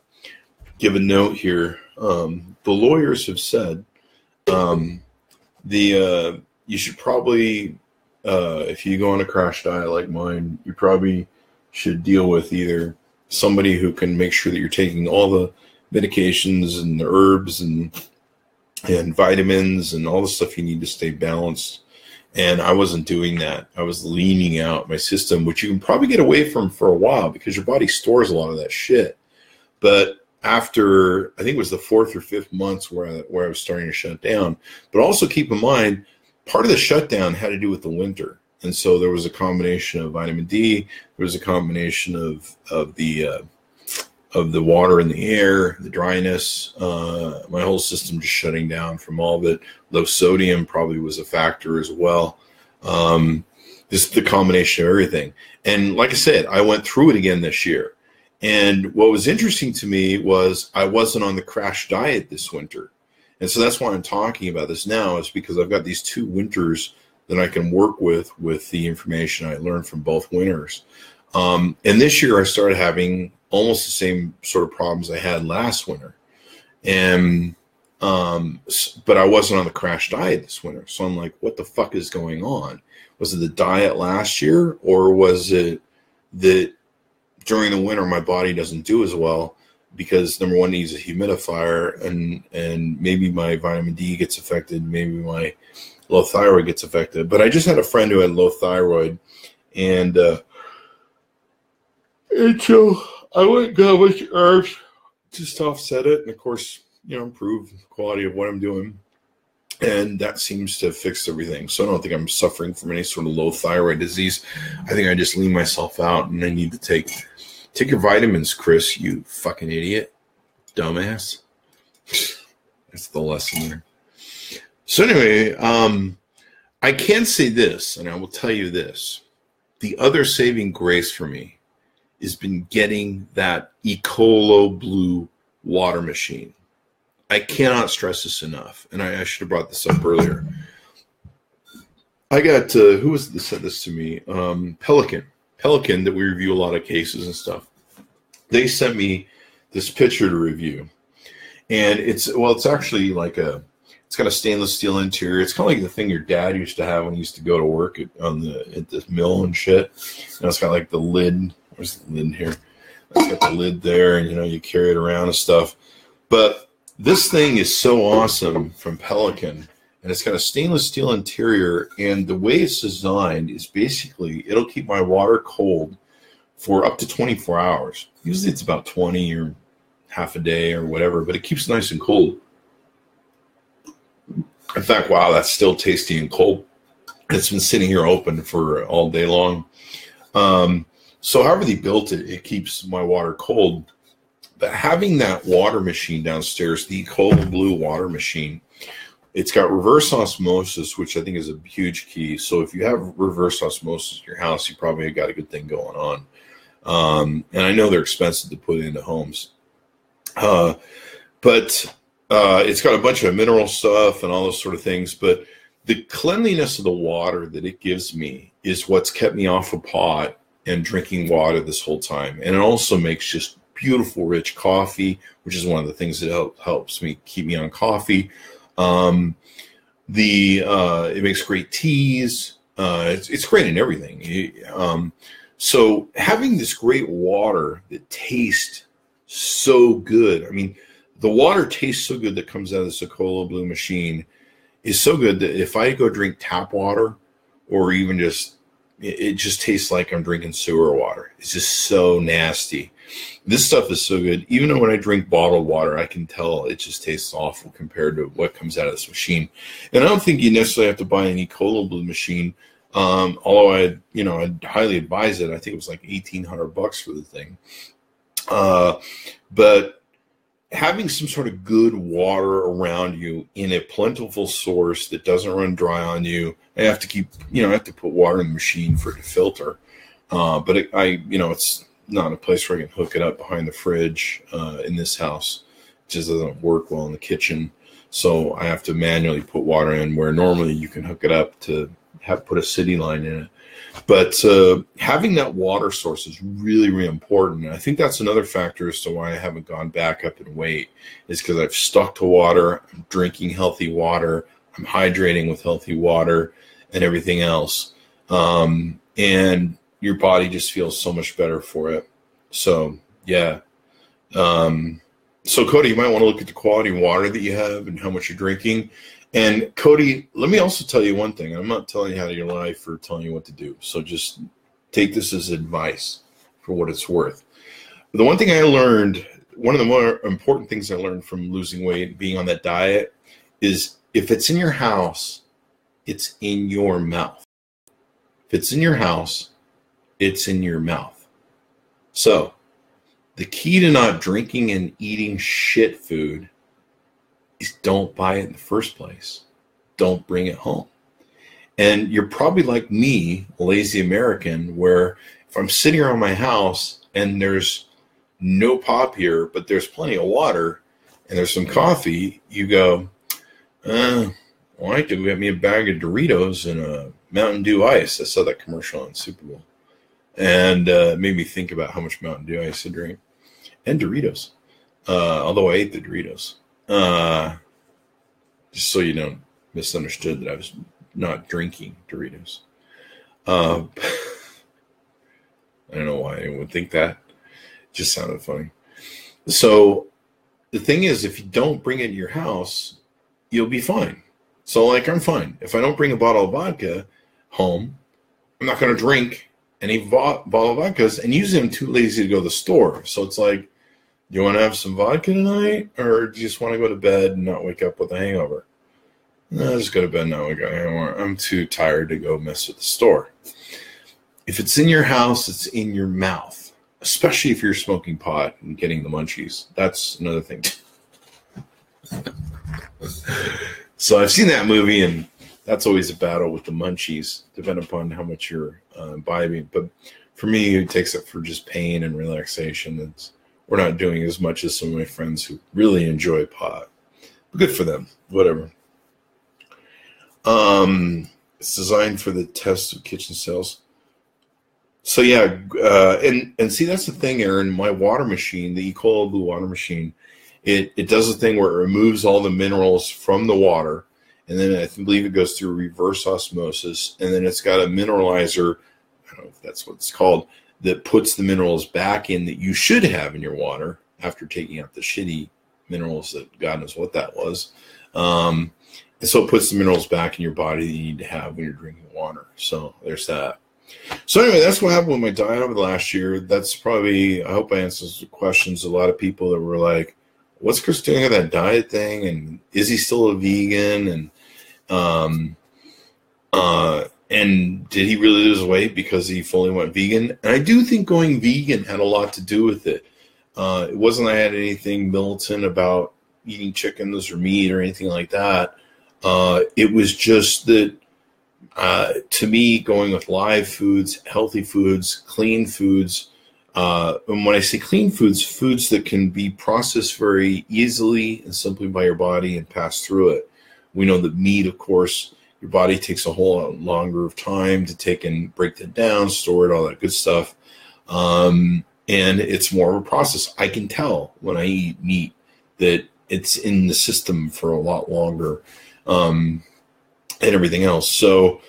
give a note here. The lawyers have said you should probably, if you go on a crash diet like mine, you probably should deal with either somebody who can make sure that you're taking all the medications and the herbs and vitamins and all the stuff you need to stay balanced. And I wasn't doing that. I was leaning out my system, which you can probably get away from for a while because your body stores a lot of that shit. But after, I think it was the 4th or 5th months where I was starting to shut down. But also keep in mind, part of the shutdown had to do with the winter. And so there was a combination of vitamin D. There was a combination of the water in the air, the dryness, my whole system just shutting down from all of it. Low sodium probably was a factor as well. Just the combination of everything. And like I said, I went through it again this year. And what was interesting to me was I wasn't on the crash diet this winter. And so that's why I'm talking about this now, is because I've got these 2 winters that I can work with the information I learned from both winters. And this year I started having almost the same sort of problems I had last winter. And, but I wasn't on the crash diet this winter. So I'm like, what the fuck is going on? Was it the diet last year, or was it that during the winter my body doesn't do as well because number one, needs a humidifier, and maybe my vitamin D gets affected, maybe my low thyroid gets affected. But I just had a friend who had low thyroid, and so I went and got a bunch of herbs just to offset it, and of course, improve the quality of what I'm doing. And that seems to fix everything. So I don't think I'm suffering from any sort of low thyroid disease. I think I just lean myself out, and I need to take your vitamins, Chris, you fucking idiot. Dumbass. That's the lesson there. So anyway, I can say this, and I will tell you this. The other saving grace for me has been getting that Ecolo Blue water machine. I cannot stress this enough, and I should have brought this up earlier. I got, who was it that sent this to me? Pelican, that we review a lot of cases and stuff. They sent me this picture to review, and it's actually like it's got a stainless steel interior. It's kind of like the thing your dad used to have when he used to go to work at the mill and shit. And it's got like the lid. Where's the lid here? It's got the lid there, and you carry it around and stuff. But this thing is so awesome from Pelican, and it's got a stainless steel interior, and the way it's designed is basically it'll keep my water cold for up to 24 hours. Usually it's about 20 or half a day or whatever, but it keeps it nice and cold. In fact, wow, that's still tasty and cold. It's been sitting here open for all day long. So however they built it, it keeps my water cold. But having that water machine downstairs, the Ecolo Blue water machine, it's got reverse osmosis, which I think is a huge key. So if you have reverse osmosis in your house, you probably got a good thing going on. And I know they're expensive to put into homes. But it's got a bunch of mineral stuff and all those sort of things. But the cleanliness of the water that it gives me is what's kept me off a pot and drinking water this whole time. And it also makes just beautiful, rich coffee, which is one of the things that helps me keep me on coffee. It makes great teas. It's great in everything. So having this great water that tastes so good. I mean, the water tastes so good that comes out of the Sokola Blue machine is so good that if I go drink tap water or even it just tastes like I'm drinking sewer water. It's just so nasty. This stuff is so good. Even though when I drink bottled water, I can tell it just tastes awful compared to what comes out of this machine. And I don't think you necessarily have to buy an Ecola Blue machine. Although I'd highly advise it. I think it was like $1,800 for the thing. But having some sort of good water around you in a plentiful source that doesn't run dry on you. I have to put water in the machine for it to filter. But it's not a place where I can hook it up behind the fridge in this house. It just doesn't work well in the kitchen. So I have to manually put water in where normally you can hook it up to put a city line in it. But having that water source is really, really important. And I think that's another factor as to why I haven't gone back up in weight is because I've stuck to water. I'm drinking healthy water. I'm hydrating with healthy water and everything else. And your body just feels so much better for it. So, yeah. So, Cody, you might want to look at the quality of water that you have and how much you're drinking. And Cody, let me also tell you one thing. I'm not telling you how to your life or telling you what to do. So just take this as advice for what it's worth. But the one thing I learned, one of the more important things I learned from losing weight, being on that diet, is if it's in your house, it's in your mouth. If it's in your house, it's in your mouth. So the key to not drinking and eating shit food is don't buy it in the first place. Don't bring it home. And you're probably like me, a lazy American, where if I'm sitting around my house and there's no pop here, but there's plenty of water and there's some coffee, you go, why don't you get me a bag of Doritos and a Mountain Dew Ice? I saw that commercial on Super Bowl. And it made me think about how much Mountain Dew I used to drink. And Doritos. Although I ate the Doritos. Just so you don't misunderstood that I was not drinking Doritos. I don't know why anyone would think that. It just sounded funny. So the thing is, if you don't bring it to your house, you'll be fine. So like I'm fine. If I don't bring a bottle of vodka home, I'm not going to drink any bottle of vodkas. And usually I'm too lazy to go to the store. So it's like, you want to have some vodka tonight, or do you just want to go to bed and not wake up with a hangover? No, just go to bed and not wake up with a hangover. I'm too tired to go mess with the store. If it's in your house, it's in your mouth, especially if you're smoking pot and getting the munchies. That's another thing. So I've seen that movie, and that's always a battle with the munchies, depending upon how much you're imbibing. But for me, it takes it for just pain and relaxation. We're not doing as much as some of my friends who really enjoy pot. But good for them. Whatever. It's designed for the test of kitchen sales. So yeah, and see, that's the thing, Aaron. My water machine, the Ecola Blue water machine, it does the thing where it removes all the minerals from the water, and then I believe it goes through reverse osmosis, and then it's got a mineralizer. I don't know if that's what it's called, that puts the minerals back in that you should have in your water after taking out the shitty minerals that God knows what that was. And so it puts the minerals back in your body that you need to have when you're drinking water. So there's that. So anyway, that's what happened with my diet over the last year. That's probably, I hope I answered the questions. A lot of people that were like, what's Chris doing with that diet thing? And is he still a vegan? And did he really lose weight because he fully went vegan? And I do think going vegan had a lot to do with it. It wasn't I had anything militant about eating chickens or meat or anything like that. It was just that, to me, going with live foods, healthy foods, clean foods, and when I say clean foods, foods that can be processed very easily and simply by your body and pass through it. We know that meat, of course, your body takes a whole lot longer of time to take and break that down, store it, all that good stuff. And it's more of a process. I can tell when I eat meat that it's in the system for a lot longer, and everything else. So,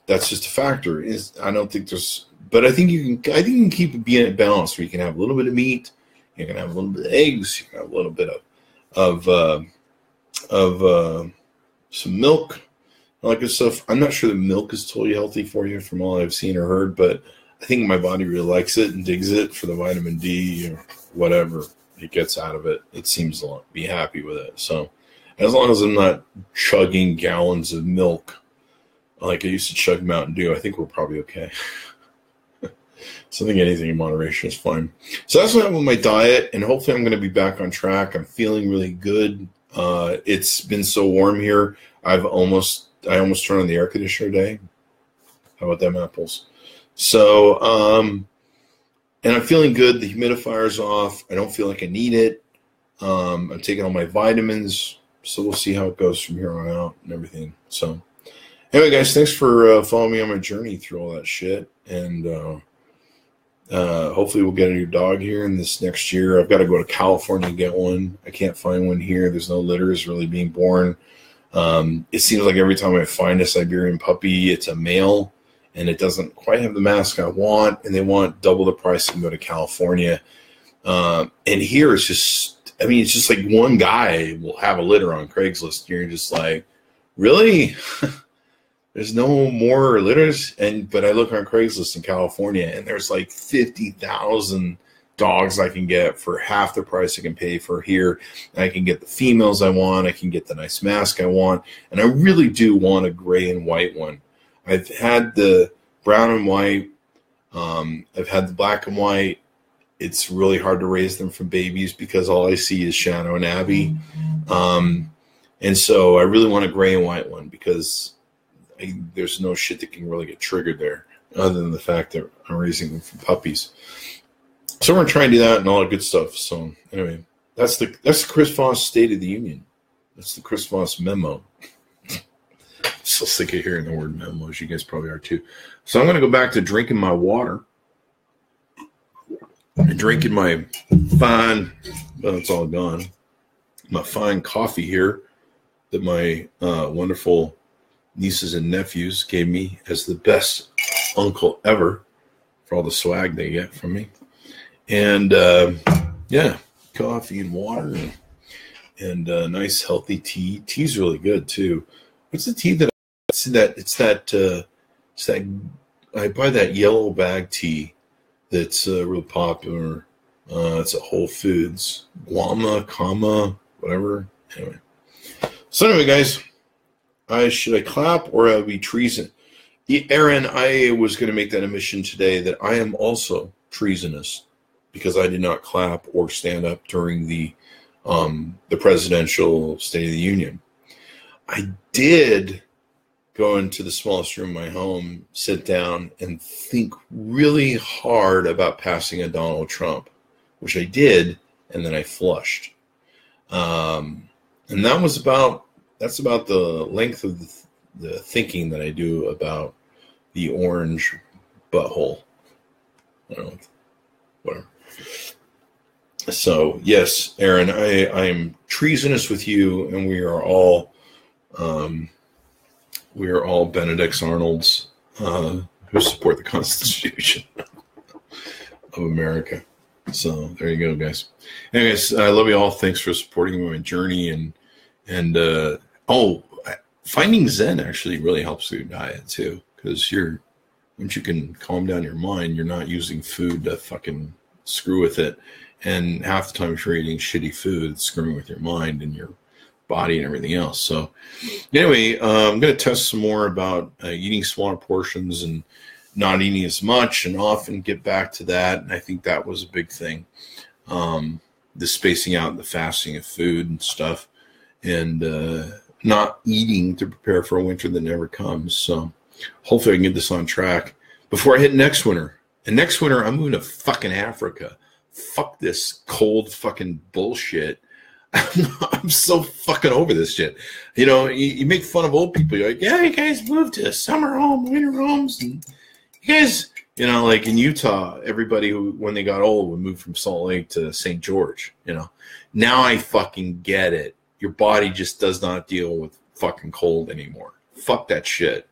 that's just a factor. I don't think there's, but I think you can keep it being balanced where you can have a little bit of meat, you can have a little bit of eggs, you can have a little bit of some milk, all that good stuff. I'm not sure that milk is totally healthy for you from all I've seen or heard, but I think my body really likes it and digs it for the vitamin D or whatever it gets out of it. It seems to be happy with it. So as long as I'm not chugging gallons of milk like I used to chug Mountain Dew, I think we're probably okay. So I think anything in moderation is fine. So that's what I have with my diet, and hopefully I'm going to be back on track. I'm feeling really good. It's been so warm here. I almost turned on the air conditioner today. How about them apples? So, and I'm feeling good. The humidifier's off. I don't feel like I need it. I'm taking all my vitamins, so we'll see how it goes from here on out and everything. So anyway, guys, thanks for following me on my journey through all that shit. And hopefully we'll get a new dog here in this next year. I've got to go to California and get one. I can't find one here. There's no litters really being born. It seems like every time I find a Siberian puppy, it's a male, and it doesn't quite have the mask I want, and they want double the price and go to California. And here it's just, it's just like one guy will have a litter on Craigslist, and you're just like, really? There's no more litters? But I look on Craigslist in California, and there's like 50,000 dogs I can get for half the price I can pay for here. I can get the females I want. I can get the nice mask I want. And I really do want a gray and white one. I've had the brown and white. I've had the black and white. It's really hard to raise them from babies because all I see is Shadow and Abby. And so I really want a gray and white one because there's no shit that can really get triggered there other than the fact that I'm raising them from puppies. So we're going to try and do that and all that good stuff. So anyway, that's the Chris Voss State of the Union. That's the Chris Voss memo. I'm so sick of hearing the word memo, as you guys probably are too. So I'm going to go back to drinking my water and drinking my fine, well, it's all gone, my fine coffee here that my wonderful nieces and nephews gave me as the best uncle ever for all the swag they get from me. And coffee and water and nice healthy tea. Tea's really good too. What's the tea that it's that I buy that yellow bag tea that's real popular. It's at Whole Foods, Guama, Kama, whatever. Anyway. So anyway, guys, should I clap or I'll be treason? Aaron, I was going to make that admission today that I am also treasonous because I did not clap or stand up during the presidential State of the Union. I did go into the smallest room in my home, sit down, and think really hard about passing a Donald Trump, which I did, and then I flushed. And that's about the length of the thinking that I do about the orange butthole. I don't know, whatever. So yes, Aaron, I am treasonous with you, and we are all Benedict Arnolds who support the Constitution of America. So there you go, guys. Anyways, I love you all. Thanks for supporting my journey, and finding Zen actually really helps with your diet too, because once you can calm down your mind, you're not using food to fucking screw with it. And half the time if you're eating shitty food, it's screwing with your mind and your body and everything else. So anyway, I'm going to test some more about eating smaller portions and not eating as much, and often get back to that. And I think that was a big thing. The spacing out and the fasting of food and stuff, and not eating to prepare for a winter that never comes. So hopefully I can get this on track before I hit next winter. And next winter, I'm moving to fucking Africa. Fuck this cold fucking bullshit. I'm so fucking over this shit. You make fun of old people. You're like, yeah, you guys moved to summer home, winter homes. And you guys, like in Utah, everybody who, when they got old, would move from Salt Lake to St. George. Now I fucking get it. Your body just does not deal with fucking cold anymore. Fuck that shit.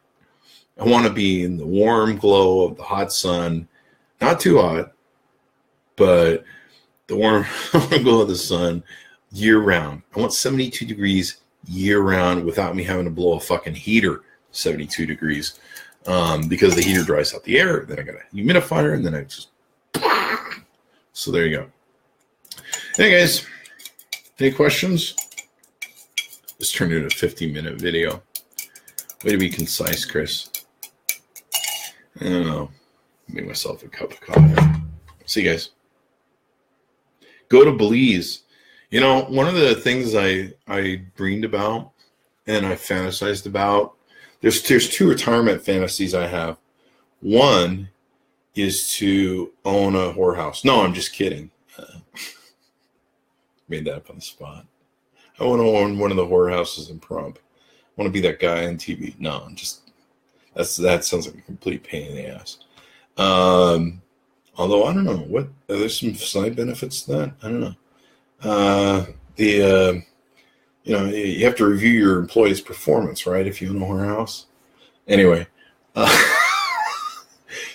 I want to be in the warm glow of the hot sun, not too hot, but the warm glow of the sun year round. I want 72 degrees year round without me having to blow a fucking heater 72 degrees because the heater dries out the air. Then I got a humidifier, and then I just... So there you go. Hey, guys. Any questions? This turned into a 50-minute video. Way to be concise, Chris. I don't know. Make myself a cup of coffee. See you guys. Go to Belize. You know, one of the things I dreamed about and I fantasized about, there's two retirement fantasies I have. One is to own a whorehouse. No, I'm just kidding. Made that up on the spot. I want to own one of the whorehouses in Pahrump. I want to be that guy on TV. No, I'm just... That sounds like a complete pain in the ass. Although I don't know, what are there some side benefits to that? I don't know. You know, you have to review your employee's performance, right? If you own a whorehouse. Anyway,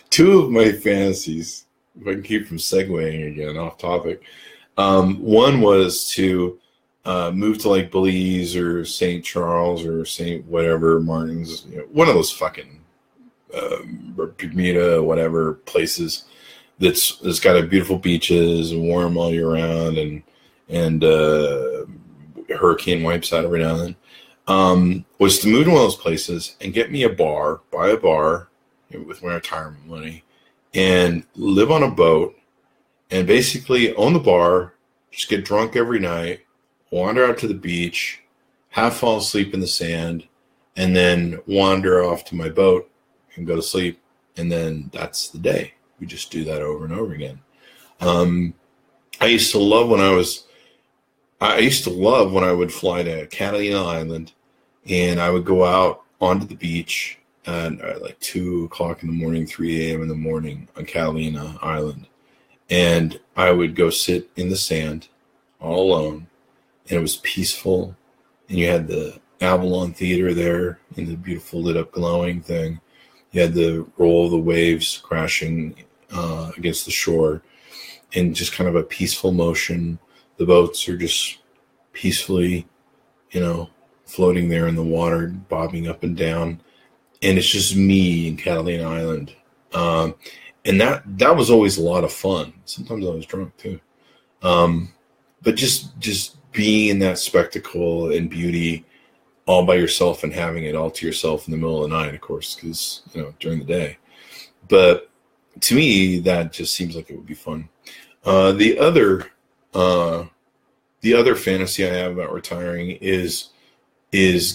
two of my fantasies, if I can keep from segueing again off topic. One was to move to like Belize or St. Charles or St. whatever Martin's, you know, one of those fucking Bermuda, whatever places that's got a beautiful beaches and warm all year round and hurricane wipes out every now and then. Was to move to one of those places and get me buy a bar, you know, with my retirement money, and live on a boat and basically own the bar, just get drunk every night, wander out to the beach, half fall asleep in the sand, and then wander off to my boat and go to sleep. And then that's the day. We just do that over and over again. I used to love when I would fly to Catalina Island, and I would go out onto the beach at like 2 o'clock in the morning, 3 a.m. in the morning on Catalina Island. And I would go sit in the sand all alone, and it was peaceful. And you had the Avalon Theater there in the beautiful lit up glowing thing. You had the roll of the waves crashing against the shore, and just kind of a peaceful motion. The boats are just peacefully, you know, floating there in the water, bobbing up and down. And it's just me in Catalina Island. And that was always a lot of fun. Sometimes I was drunk too. But just being in that spectacle and beauty all by yourself and having it all to yourself in the middle of the night, of course, because, you know, during the day. But to me, that just seems like it would be fun. The other fantasy I have about retiring is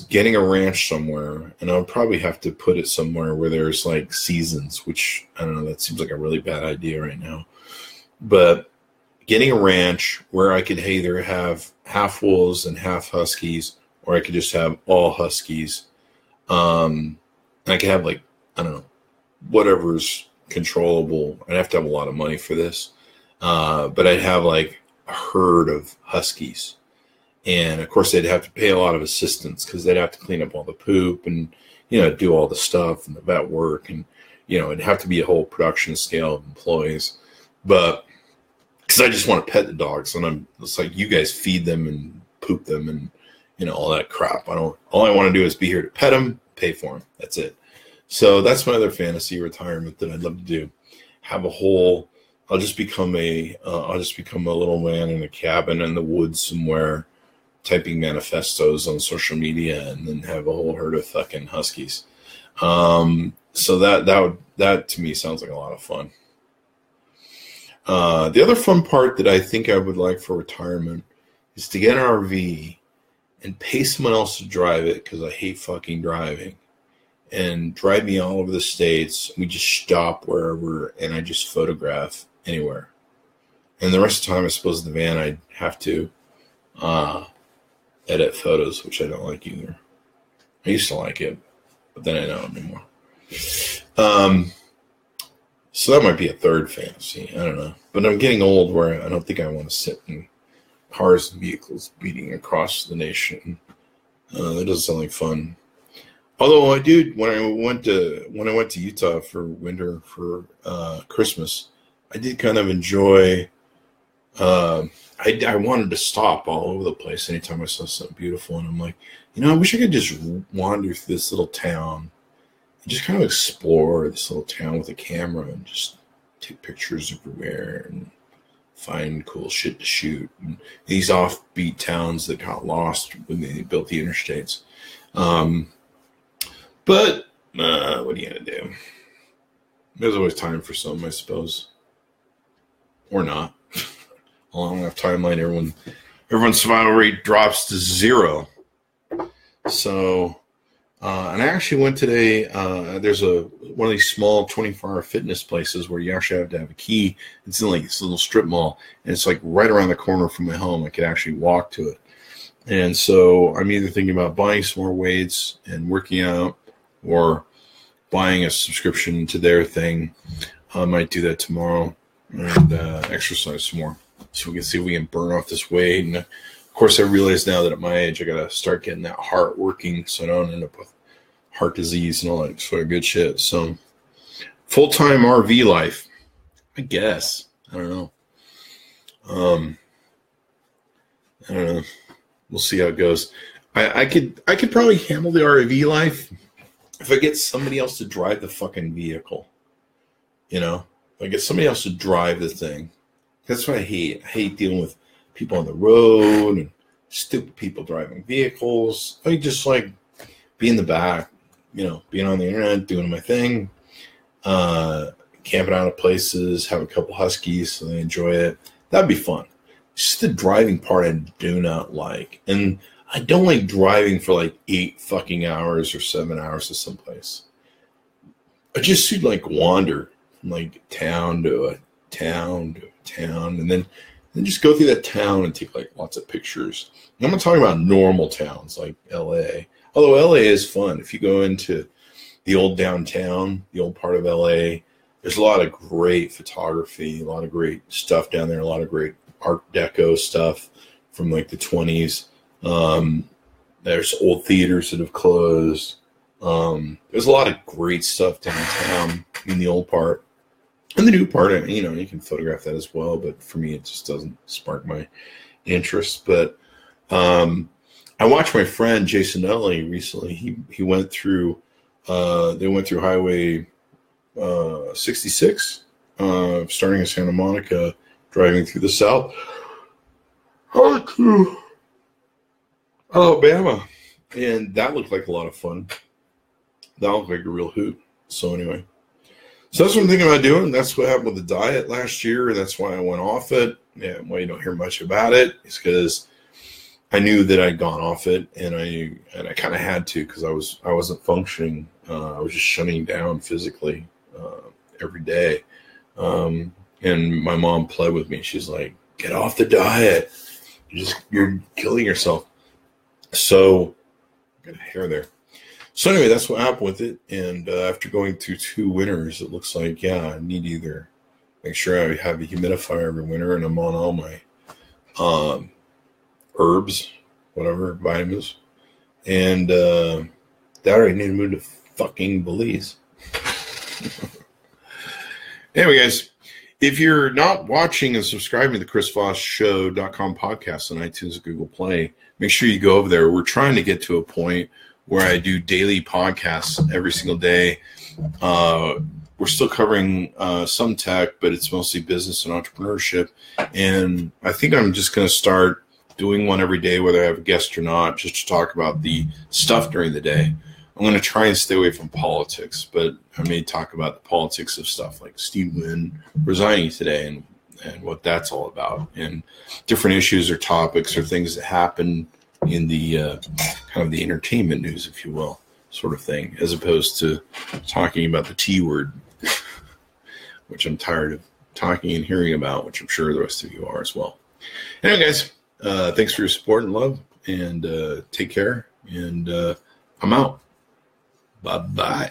getting a ranch somewhere, and I'll probably have to put it somewhere where there's like seasons, which I don't know, that seems like a really bad idea right now. But getting a ranch where I could either have half wolves and half huskies, or I could just have all huskies. And I could have like, I don't know, whatever's controllable. I'd have to have a lot of money for this. But I'd have like a herd of huskies. And of course they'd have to pay a lot of assistance because they'd have to clean up all the poop and, you know, do all the stuff and the vet work. And, you know, it'd have to be a whole production scale of employees. But because I just want to pet the dogs, and it's like, you guys feed them and poop them and, you know, all that crap. All I want to do is be here to pet them, pay for them. That's it. So that's my other fantasy retirement that I'd love to do. Have a whole, I'll just become a little man in a cabin in the woods somewhere, typing manifestos on social media, and then have a whole herd of fucking huskies. So that to me sounds like a lot of fun. The other fun part that I think I would like for retirement is to get an RV and pay someone else to drive it, because I hate fucking driving, and drive me all over the States. We just stop wherever, and I just photograph anywhere. And the rest of the time, I suppose in the van, I'd have to edit photos, which I don't like either. I used to like it, but then I don't anymore. So that might be a third fantasy. I don't know. But I'm getting old where I don't think I want to sit in cars and vehicles beating across the nation. That doesn't sound like fun. Although I did when I went to Utah for winter for Christmas, I did kind of enjoy. I wanted to stop all over the place anytime I saw something beautiful, and I'm like, I wish I could just wander through this little town and just kind of explore this little town with a camera and just take pictures everywhere and find cool shit to shoot. And these offbeat towns that got lost when they built the interstates. But what are you gonna do? There's always time for some, I suppose, or not. Along that timeline, everyone's survival rate drops to 0. So, and I actually went today. There's one of these small 24-hour fitness places where you actually have to have a key. It's in like this little strip mall, and it's like right around the corner from my home. I could actually walk to it. And so I'm either thinking about buying some more weights and working out, or buying a subscription to their thing. I might do that tomorrow and exercise some more, so we can see if we can burn off this weight. And of course, I realize now that at my age, I gotta start getting that heart working, so I don't end up with heart disease and all that sort of good shit. So, full-time RV life, I guess. I don't know. I don't know. We'll see how it goes. I could probably handle the RV life if I get somebody else to drive the fucking vehicle. If I get somebody else to drive the thing. That's what I hate. I hate dealing with people on the road and stupid people driving vehicles. I just like be in the back, being on the internet, doing my thing, camping out at places, have a couple huskies so they enjoy it. That'd be fun. Just the driving part I do not like. And I don't like driving for like 8 fucking hours or 7 hours to someplace. I just should like wander from like town to a town to a town, and then just go through that town and take like lots of pictures. And I'm not talking about normal towns like LA. Although LA is fun. If you go into the old downtown, the old part of LA, there's a lot of great photography, a lot of great stuff down there, a lot of great Art Deco stuff from like the 20s. There's old theaters that have closed. There's a lot of great stuff downtown in the old part. And the new part, you can photograph that as well, but for me, it just doesn't spark my interest. But I watched my friend Jason Ellie recently. He went through, they went through Highway 66, starting in Santa Monica, driving through the South to Alabama. And that looked like a lot of fun. That looked like a real hoot. So anyway. So that's what I'm thinking about doing. That's what happened with the diet last year. That's why I went off it. Yeah, why you don't hear much about it is because I knew that I'd gone off it, and I kind of had to because I wasn't functioning. I was just shutting down physically every day. And my mom pled with me. She's like, "Get off the diet. You're killing yourself." So I got a hair there. So anyway, that's what happened with it. And after going through 2 winters, it looks like, I need to either make sure I have a humidifier every winter and I'm on all my herbs, whatever, vitamins. And that I need to move to fucking Belize. Anyway, guys, if you're not watching and subscribing to the Chris Voss Show.com podcast on iTunes and Google Play, make sure you go over there. We're trying to get to a point where I do daily podcasts every single day. We're still covering some tech, but it's mostly business and entrepreneurship. And I think I'm just going to start doing one every day, whether I have a guest or not, just to talk about the stuff during the day. I'm going to try and stay away from politics, but I may talk about the politics of stuff like Steve Wynn resigning today and what that's all about, and different issues or topics or things that happen in the kind of the entertainment news, if you will, sort of thing, as opposed to talking about the T word, which I'm tired of talking and hearing about, which I'm sure the rest of you are as well. Anyway, guys, thanks for your support and love, and take care, and I'm out. Bye-bye.